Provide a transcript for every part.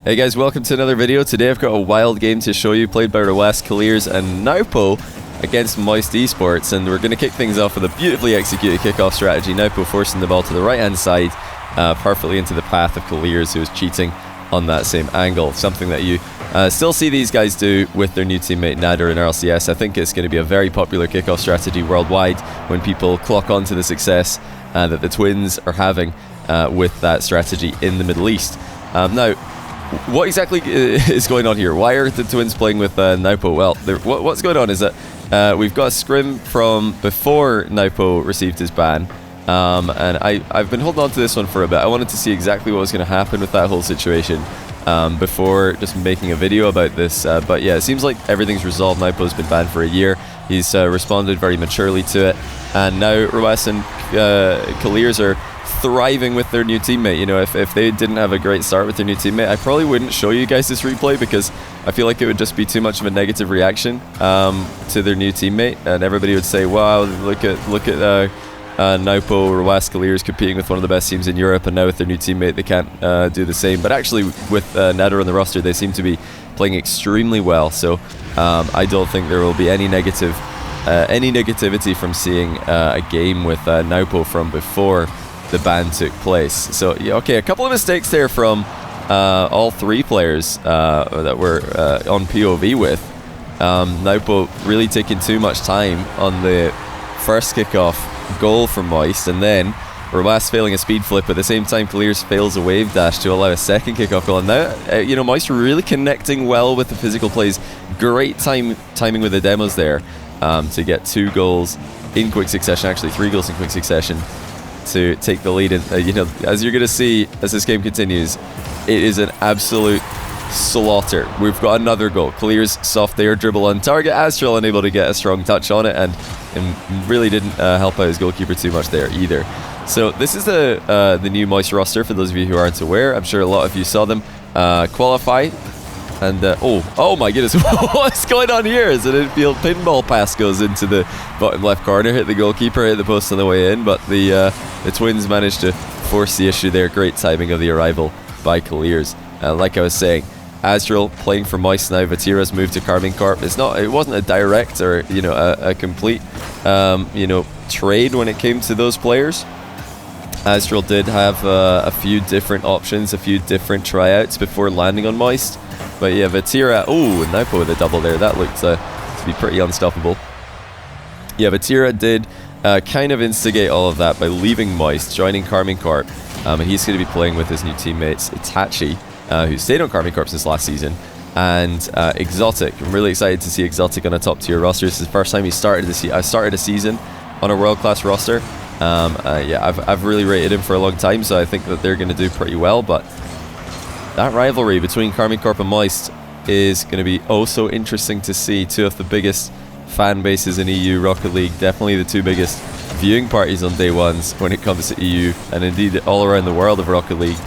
Hey guys, welcome to another video. Today I've got a wild game to show you, played by Rwest, Clears and Naupo against Moist Esports, and we're going to kick things off with a beautifully executed kickoff strategy. Naupo forcing the ball to the right hand side, perfectly into the path of Clears, who is cheating on that same angle. Something that you still see these guys do with their new teammate Nader in RLCS. I think it's going to be a very popular kickoff strategy worldwide when people clock on to the success that the Twins are having with that strategy in the Middle East. Now, what exactly is going on here? Why are the Twins playing with Naupo? Well, what's going on is that we've got a Scrim from before Naupo received his ban, and I've been holding on to this one for a bit. I wanted to see exactly what was going to happen with that whole situation before just making a video about this, but yeah, it seems like everything's resolved. Naupo's been banned for a year. He's responded very maturely to it, and now Rwest and Clears are thriving with their new teammate. You know, if they didn't have a great start with their new teammate, I probably wouldn't show you guys this replay because I feel like it would just be too much of a negative reaction to their new teammate, and everybody would say, wow, look at Naupo, Rwest, Clears competing with one of the best teams in Europe, and now with their new teammate they can't do the same. But actually with Nader on the roster, they seem to be playing extremely well, so I don't think there will be any negativity from seeing a game with Naupo from before the ban took place. So yeah, okay, a couple of mistakes there from all three players that were on POV with. Naupo really taking too much time on the first kickoff goal from Moist, and then Rwest failing a speed flip. At the same time, Clears fails a wave dash to allow a second kickoff goal. And now, you know, Moist really connecting well with the physical plays. Great timing with the demos there to get 2 goals in quick succession, actually 3 goals in quick succession, to take the lead. And you know, as you're going to see as this game continues, it is an absolute slaughter. We've got another goal. Clears soft air dribble on target. Astral unable to get a strong touch on it, and really didn't help out his goalkeeper too much there either. So this is the new Moist roster, for those of you who aren't aware. I'm sure a lot of you saw them qualify. And oh my goodness, what's going on here? Is an infield pinball pass goes into the bottom left corner, hit the goalkeeper, hit the post on the way in, but the Twins managed to force the issue there. Great timing of the arrival by Clears. Like I was saying, Astral playing for Moist now. Vatira's moved to Carmine Corp. It wasn't a direct or a complete trade when it came to those players. Astral did have a few different options, a few different tryouts before landing on Moist. But yeah, Vatira, oh, and Naupo with a double there. That looked to be pretty unstoppable. Yeah, Vatira did kind of instigate all of that by leaving Moist, joining Carmine Corp. And he's going to be playing with his new teammates, Itachi, who stayed on Carmine Corp since last season, and Exotic. I'm really excited to see Exotic on a top tier roster. This is the first time he started a season on a world-class roster. Yeah, I've really rated him for a long time, so I think that they're going to do pretty well. But that rivalry between Carmine Corp and Moist is going to be oh so interesting to see. Two of the biggest fan bases in EU, Rocket League, definitely the 2 biggest viewing parties on day ones when it comes to EU, and indeed all around the world of Rocket League.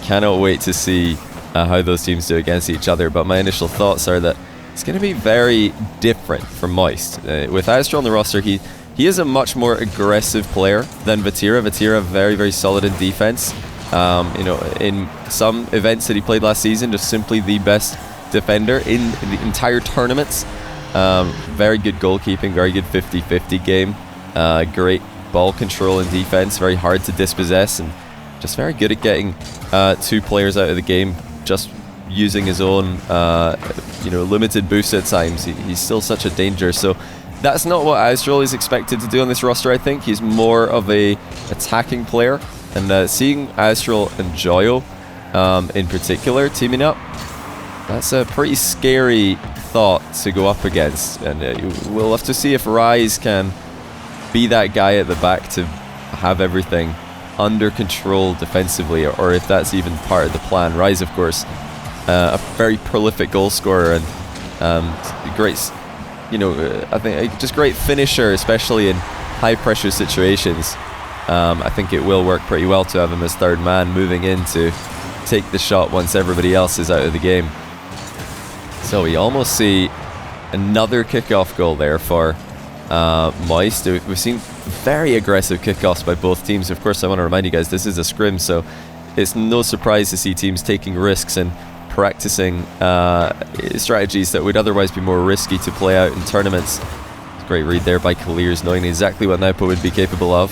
Cannot wait to see how those teams do against each other. But my initial thoughts are that it's going to be very different from Moist. With Astral on the roster, he is a much more aggressive player than Vatira. Vatira very, very solid in defense. In some events that he played last season, just simply the best defender in the entire tournaments. Very good goalkeeping, very good 50-50 game. Great ball control and defense, very hard to dispossess, and just very good at getting 2 players out of the game, just using his own limited boost at times. He's still such a danger. So that's not what Astral is expected to do on this roster. I think he's more of a attacking player. And seeing Astral and Joyo in particular teaming up, that's a pretty scary thought to go up against. And we'll have to see if Rise can be that guy at the back to have everything under control defensively, or if that's even part of the plan. Rise, of course, a very prolific goal scorer and great, I think just great finisher, especially in high pressure situations. I think it will work pretty well to have him as 3rd man moving in to take the shot once everybody else is out of the game. So we almost see another kickoff goal there for Moist. We've seen very aggressive kickoffs by both teams. Of course, I want to remind you guys, this is a scrim, so it's no surprise to see teams taking risks and practicing strategies that would otherwise be more risky to play out in tournaments. Great read there by Clears, knowing exactly what Naupo would be capable of.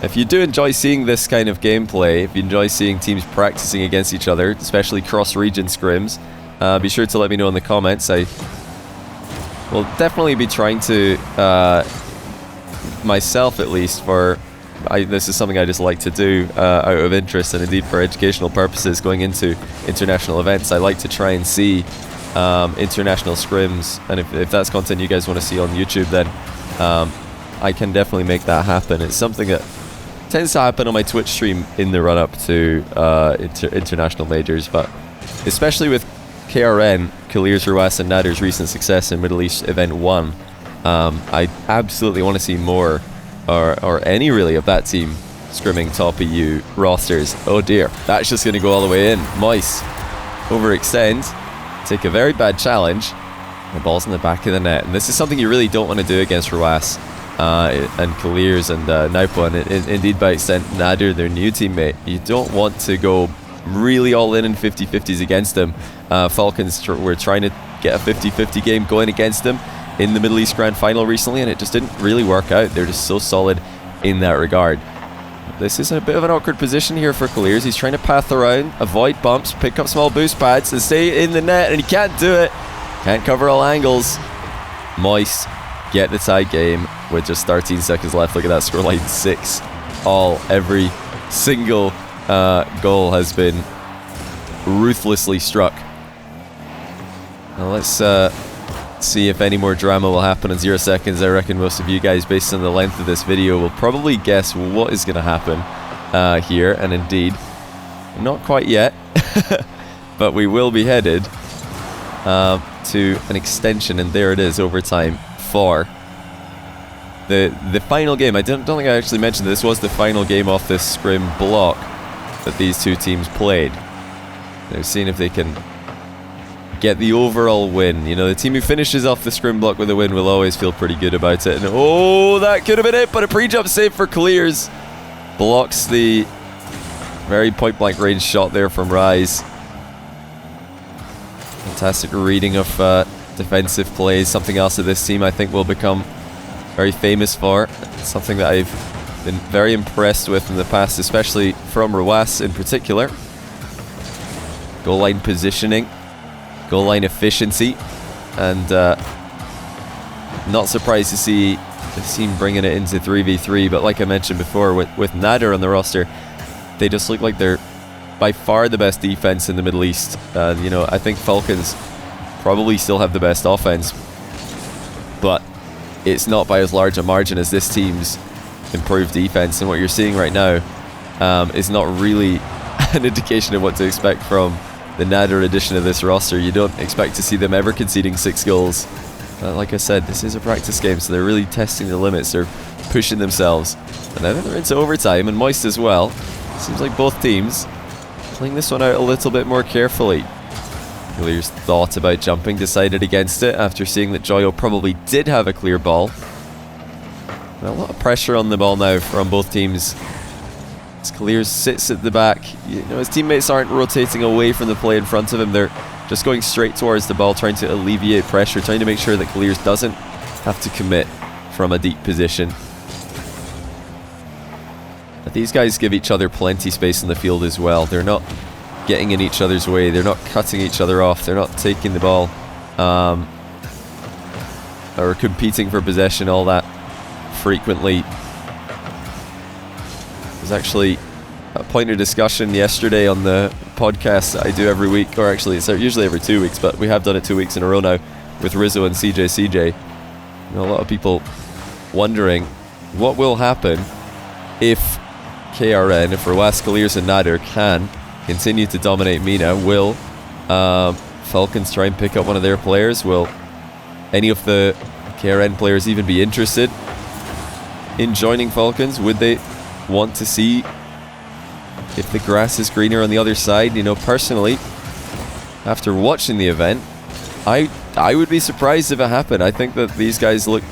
If you do enjoy seeing this kind of gameplay, if you enjoy seeing teams practicing against each other, especially cross-region scrims, be sure to let me know in the comments. I will definitely be trying to, myself at least, this is something I just like to do out of interest and indeed for educational purposes going into international events. I like to try and see international scrims, and if that's content you guys want to see on YouTube, then I can definitely make that happen. It's something that tends to happen on my Twitch stream in the run-up to international majors, but especially with KRN, Clears, Ruas, and Nader's recent success in Middle East Event 1, I absolutely want to see more, or any really, of that team scrimming top EU rosters. Oh dear, that's just going to go all the way in. Moist overextend, take a very bad challenge. The ball's in the back of the net, and this is something you really don't want to do against Ruas and Clears and Naupo, and indeed by extent Nader, their new teammate. You don't want to go really all in 50-50s against them. Falcons were trying to get a 50-50 game going against them in the Middle East Grand Final recently, and it just didn't really work out. They're just so solid in that regard. This is a bit of an awkward position here for Clears. He's trying to path around, avoid bumps, pick up small boost pads and stay in the net, and he can't do it. Can't cover all angles. Moist get the tie game with just 13 seconds left. Look at that scoreline, 6-all. Every single goal has been ruthlessly struck. Now let's see if any more drama will happen in 0 seconds. I reckon most of you guys, based on the length of this video, will probably guess what is going to happen here, and indeed, not quite yet, but we will be headed to an extension, and there it is, overtime for the final game. I don't think I actually mentioned this was the final game off this scrim block that these two teams played. They're seeing if they can get the overall win. You know, the team who finishes off the scrim block with a win will always feel pretty good about it. And oh, that could have been it, but a pre-jump save for Clears blocks the very point-blank range shot there from Rise. Fantastic reading of defensive plays, something else that this team I think will become very famous for. It's something that I've been very impressed with in the past, especially from Ruas in particular. Goal line positioning, goal line efficiency, and not surprised to see the team bringing it into 3v3, but like I mentioned before, with Nader on the roster, they just look like they're by far the best defense in the Middle East. You know, I think Falcons probably still have the best offense, but it's not by as large a margin as this team's improved defense. And what you're seeing right now is not really an indication of what to expect from the Nader edition of this roster. You don't expect to see them ever conceding 6 goals. Like I said, this is a practice game, so they're really testing the limits. They're pushing themselves. And now they're into overtime, and Moist as well. Seems like both teams playing this one out a little bit more carefully. Clears thought about jumping, decided against it after seeing that Joyo probably did have a clear ball. And a lot of pressure on the ball now from both teams. As Clears sits at the back, you know, his teammates aren't rotating away from the play in front of him. They're just going straight towards the ball, trying to alleviate pressure, trying to make sure that Clears doesn't have to commit from a deep position. But these guys give each other plenty space in the field as well. They're not getting in each other's way. They're not cutting each other off. They're not taking the ball or competing for possession all that frequently. There's actually a point of discussion yesterday on the podcast that I do every week, or actually it's usually every 2 weeks, but we have done it 2 weeks in a row now with Rizzo and CJ. You know, a lot of people wondering what will happen if KRN, if Ruas, Clears and Nader can continue to dominate MENA. Will Falcons try and pick up one of their players? Will any of the KRN players even be interested in joining Falcons? Would they want to see if the grass is greener on the other side? You know, personally, after watching the event, I would be surprised if it happened. I think that these guys look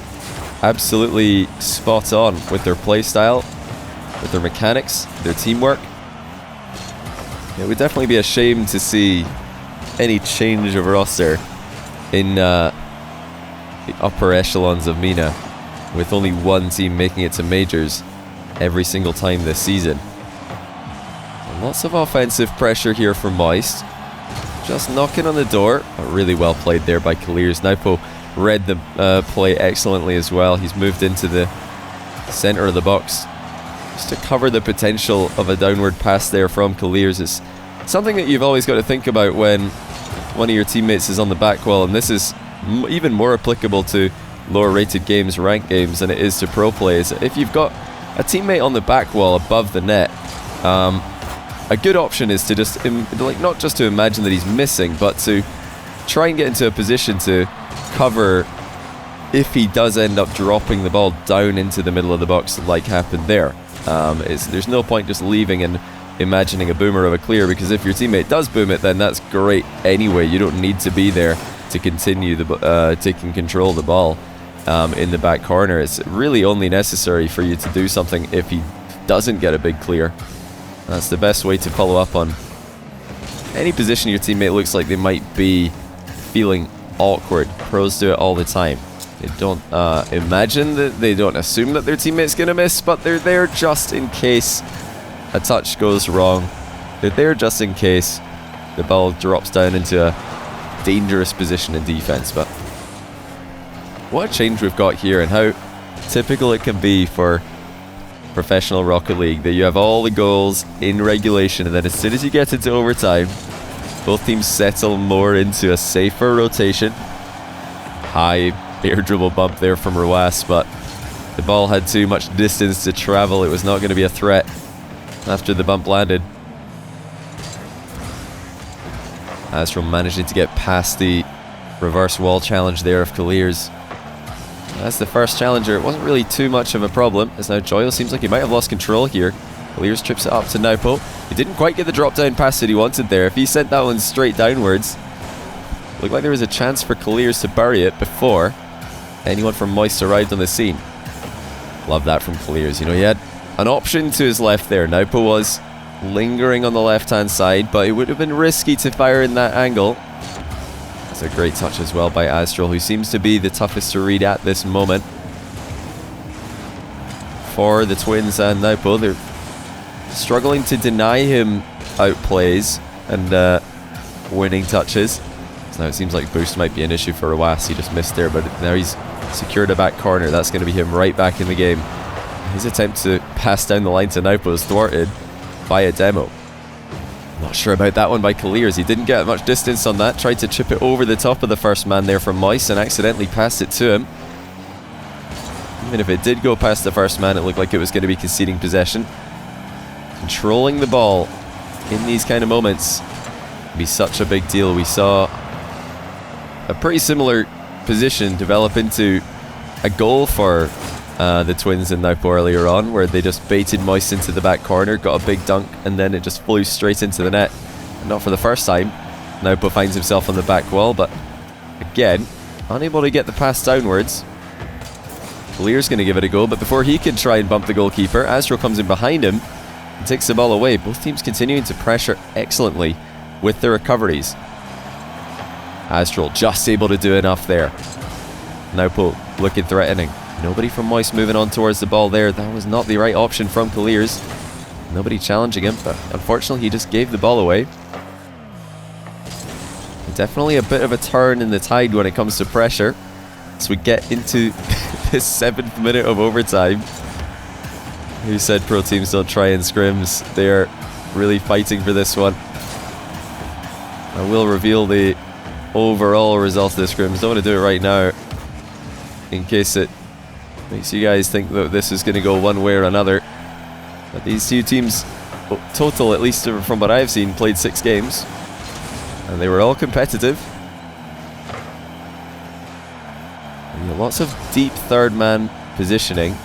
absolutely spot on with their play style, with their mechanics, their teamwork. It would definitely be a shame to see any change of roster in the upper echelons of MENA, with only one team making it to majors every single time this season. And lots of offensive pressure here from Moist. Just knocking on the door, but really well played there by Clears. Naupo read the play excellently as well. He's moved into the center of the box just to cover the potential of a downward pass there from Clears. It's something that you've always got to think about when one of your teammates is on the back wall, and this is even more applicable to lower rated games, ranked games, than it is to pro plays. If you've got a teammate on the back wall above the net, a good option is to just not just to imagine that he's missing, but to try and get into a position to cover if he does end up dropping the ball down into the middle of the box like happened there. There's no point just leaving and imagining a boomer of a clear, because if your teammate does boom it, then that's great anyway. You don't need to be there to continue taking control of the ball in the back corner. It's really only necessary for you to do something if he doesn't get a big clear. That's the best way to follow up on any position your teammate looks like they might be feeling awkward. Pros do it all the time. They don't imagine that, they don't assume that their teammate's going to miss, but they're there just in case a touch goes wrong. They're there just in case the ball drops down into a dangerous position in defense. But what a change we've got here, and how typical it can be for professional Rocket League, that you have all the goals in regulation, and then as soon as you get into overtime, both teams settle more into a safer rotation. High air dribble bump there from Rawas, but the ball had too much distance to travel. It was not going to be a threat after the bump landed. Astral managing to get past the reverse wall challenge there of Clears. That's the first challenger. It wasn't really too much of a problem, as now Joyle seems like he might have lost control here. Clears trips it up to Naupo. He didn't quite get the drop down pass that he wanted there. If he sent that one straight downwards, looked like there was a chance for Clears to bury it before anyone from Moist arrived on the scene. Love that from Clears. You know, he had an option to his left there. Naupo was lingering on the left hand side, but it would have been risky to fire in that angle. That's a great touch as well by Astral, who seems to be the toughest to read at this moment for the Twins and Naupo. They're struggling to deny him outplays and winning touches. So now it seems like boost might be an issue for Rawas. He just missed there, but now he's secured a back corner. That's going to be him right back in the game. His attempt to pass down the line to Naupo is thwarted by a demo. Not sure about that one by Clears. He didn't get much distance on that. Tried to chip it over the top of the first man there from Moist and accidentally passed it to him. Even if it did go past the first man, it looked like it was going to be conceding possession. Controlling the ball in these kind of moments can be such a big deal. We saw a pretty similar position develop into a goal for the Twins and Naupo earlier on, where they just baited Moist into the back corner, got a big dunk, and then it just flew straight into the net. And not for the first time. Naupo finds himself on the back wall, but again, unable to get the pass downwards. Clear's going to give it a go, but before he can try and bump the goalkeeper, Astro comes in behind him and takes the ball away. Both teams continuing to pressure excellently with their recoveries. Astral just able to do enough there. Naupo looking threatening. Nobody from Moist moving on towards the ball there. That was not the right option from Clears. Nobody challenging him, but unfortunately he just gave the ball away. Definitely a bit of a turn in the tide when it comes to pressure, as we get into this 7th minute of overtime. Who said pro teams don't try in scrims? They're really fighting for this one. I will reveal the overall result of the scrims. Don't want to do it right now, in case it makes you guys think that this is going to go one way or another. But these two teams, total at least from what I've seen, played 6 games, and they were all competitive. And lots of deep third man positioning,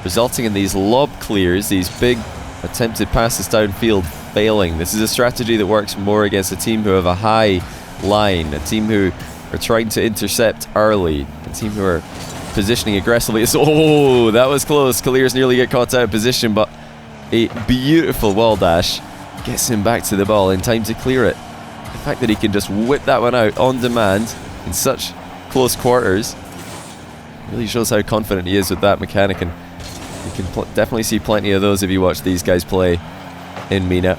resulting in these lob clears, these big attempted passes downfield failing. This is a strategy that works more against a team who have a high line, a team who are trying to intercept early, a team who are positioning aggressively. Oh, that was close. Clears nearly get caught out of position, but a beautiful wall dash gets him back to the ball in time to clear it. The fact that he can just whip that one out on demand in such close quarters really shows how confident he is with that mechanic, and you can definitely see plenty of those if you watch these guys play in MENA.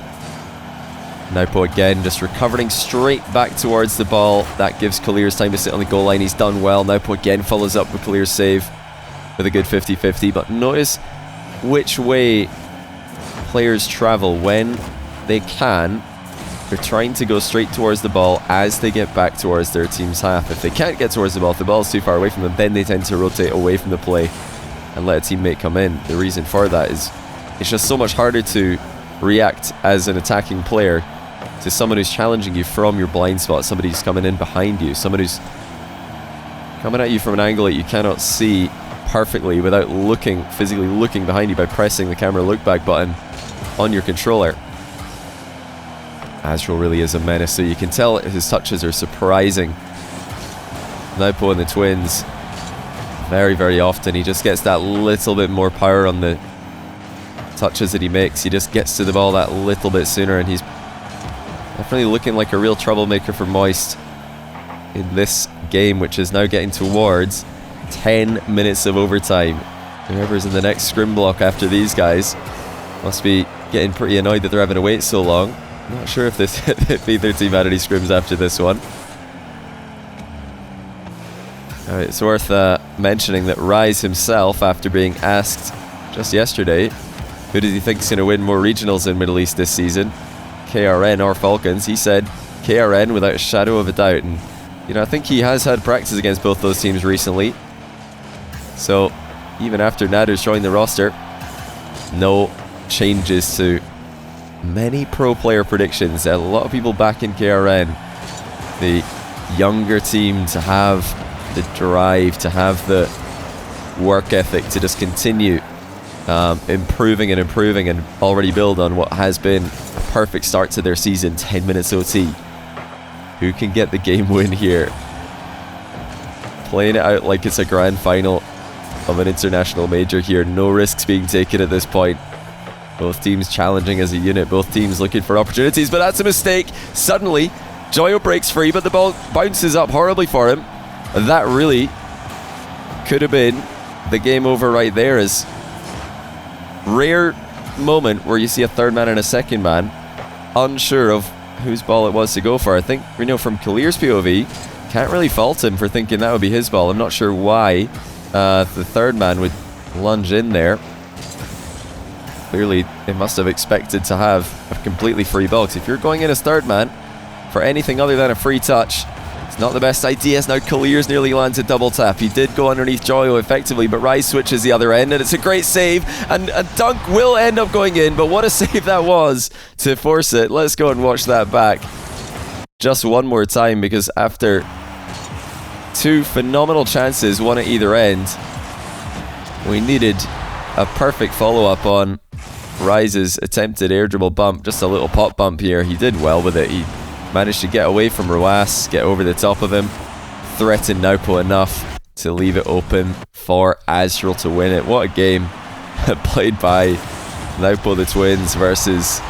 Naupo again just recovering straight back towards the ball. That gives Kalir's time to sit on the goal line. He's done well. Naupo again follows up with Kalir's save with a good 50-50, but notice which way players travel when they can. They're trying to go straight towards the ball as they get back towards their team's half. If they can't get towards the ball, if the ball's too far away from them, then they tend to rotate away from the play and let a teammate come in. The reason for that is it's just so much harder to react as an attacking player to someone who's challenging you from your blind spot, somebody who's coming in behind you, someone who's coming at you from an angle that you cannot see perfectly without physically looking behind you by pressing the camera look back button on your controller. Azrael really is a menace, so you can tell his touches are surprising. Naupo and the Twins, very, very often he just gets that little bit more power on the touches that he makes. He just gets to the ball that little bit sooner, and he's definitely looking like a real troublemaker for Moist in this game, which is now getting towards 10 minutes of overtime. Whoever's in the next scrim block after these guys must be getting pretty annoyed that they're having to wait so long. Not sure if either team had any scrims after this one. Alright, it's worth mentioning that Rise himself, after being asked just yesterday who does he think is going to win more regionals in Middle East this season, KRN or Falcons, he said KRN without a shadow of a doubt. And you know, I think he has had practice against both those teams recently, so even after Nader's joined the roster, no changes to many pro player predictions. A lot of people back in KRN, the younger team, to have the drive, to have the work ethic to just continue improving and already build on what has been a perfect start to their season. 10 minutes OT. Who can get the game win here? Playing it out like it's a grand final of an international major here. No risks being taken at this point. Both teams challenging as a unit, both teams looking for opportunities, but that's a mistake. Suddenly, Joyo breaks free, but the ball bounces up horribly for him. And that really could have been the game over right there. As rare moment where you see a third man and a second man unsure of whose ball it was to go for. I think we know from Kalir's POV, can't really fault him for thinking that would be his ball. I'm not sure why the third man would lunge in there. Clearly, they must have expected to have a completely free ball, because if you're going in as third man for anything other than a free touch, it's not the best idea. Now Kalir's nearly lands a double tap. He did go underneath Joyo effectively, but Rise switches the other end, and it's a great save, and a dunk will end up going in, but what a save that was to force it. Let's go and watch that back just one more time, because after two phenomenal chances, one at either end, we needed a perfect follow-up on Rise's attempted air dribble bump. Just a little pop bump here. He did well with it. He managed to get away from Ruas, get over the top of him, threaten Naupo enough to leave it open for Azrael to win it. What a game played by Naupo the Twins versus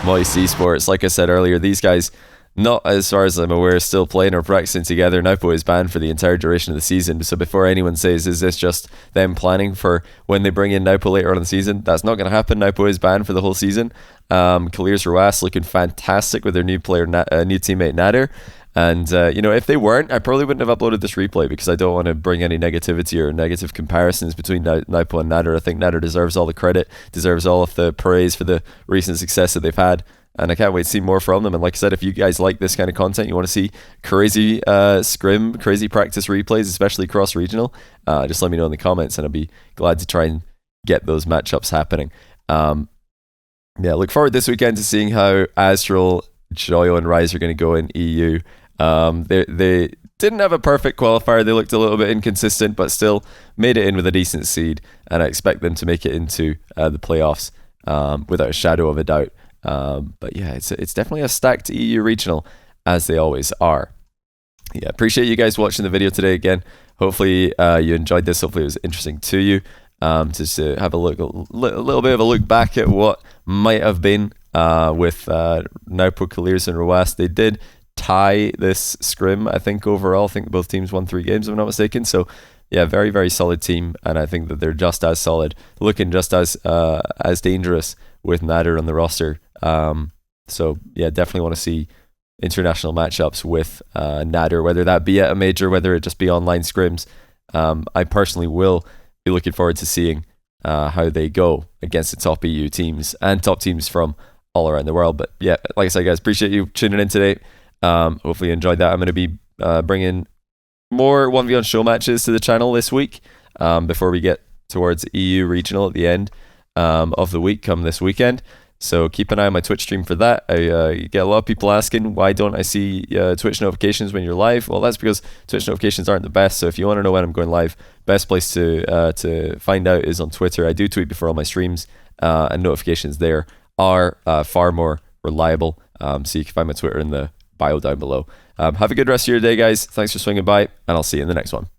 Moist Esports. Like I said earlier, these guys, not as far as I'm aware, still playing or practicing together. Naupo is banned for the entire duration of the season, so before anyone says, is this just them planning for when they bring in Naupo later on in the season? That's not going to happen. Naupo is banned for the whole season. Kalir's Ruas looking fantastic with their new player, new teammate Nader. And you know, if they weren't, I probably wouldn't have uploaded this replay, because I don't want to bring any negativity or negative comparisons between Naupo and Nader. I think Nader deserves all the credit, deserves all of the praise for the recent success that they've had. And I can't wait to see more from them. And like I said, if you guys like this kind of content, you want to see crazy scrim, crazy practice replays, especially cross-regional, just let me know in the comments, and I'll be glad to try and get those matchups happening. Yeah, look forward this weekend to seeing how Azrael, Joyo and Rise are going to go in EU. They didn't have a perfect qualifier. They looked a little bit inconsistent, but still made it in with a decent seed. And I expect them to make it into the playoffs without a shadow of a doubt. But yeah, it's definitely a stacked EU regional, as they always are. Yeah, appreciate you guys watching the video today again. Hopefully you enjoyed this. Hopefully it was interesting to you. Just to have a little bit of a look back at what might have been with Naupo, Caliers, and Roas. They did tie this scrim, I think, overall. I think both teams won 3 games, if I'm not mistaken. So, yeah, very, very solid team. And I think that they're just as solid, looking just as dangerous with Nader on the roster. So, yeah, definitely want to see international matchups with Nader, whether that be at a major, whether it just be online scrims. I personally will be looking forward to seeing how they go against the top EU teams and top teams from all around the world. But yeah, like I said, guys, appreciate you tuning in today. Hopefully you enjoyed that. I'm going to be bringing more 1v1 show matches to the channel this week before we get towards EU regional at the end of the week come this weekend. So keep an eye on my Twitch stream for that. I get a lot of people asking, why don't I see Twitch notifications when you're live? Well, that's because Twitch notifications aren't the best. So if you want to know when I'm going live, best place to find out is on Twitter. I do tweet before all my streams, and notifications there are far more reliable. So you can find my Twitter in the bio down below. Have a good rest of your day, guys. Thanks for swinging by, and I'll see you in the next one.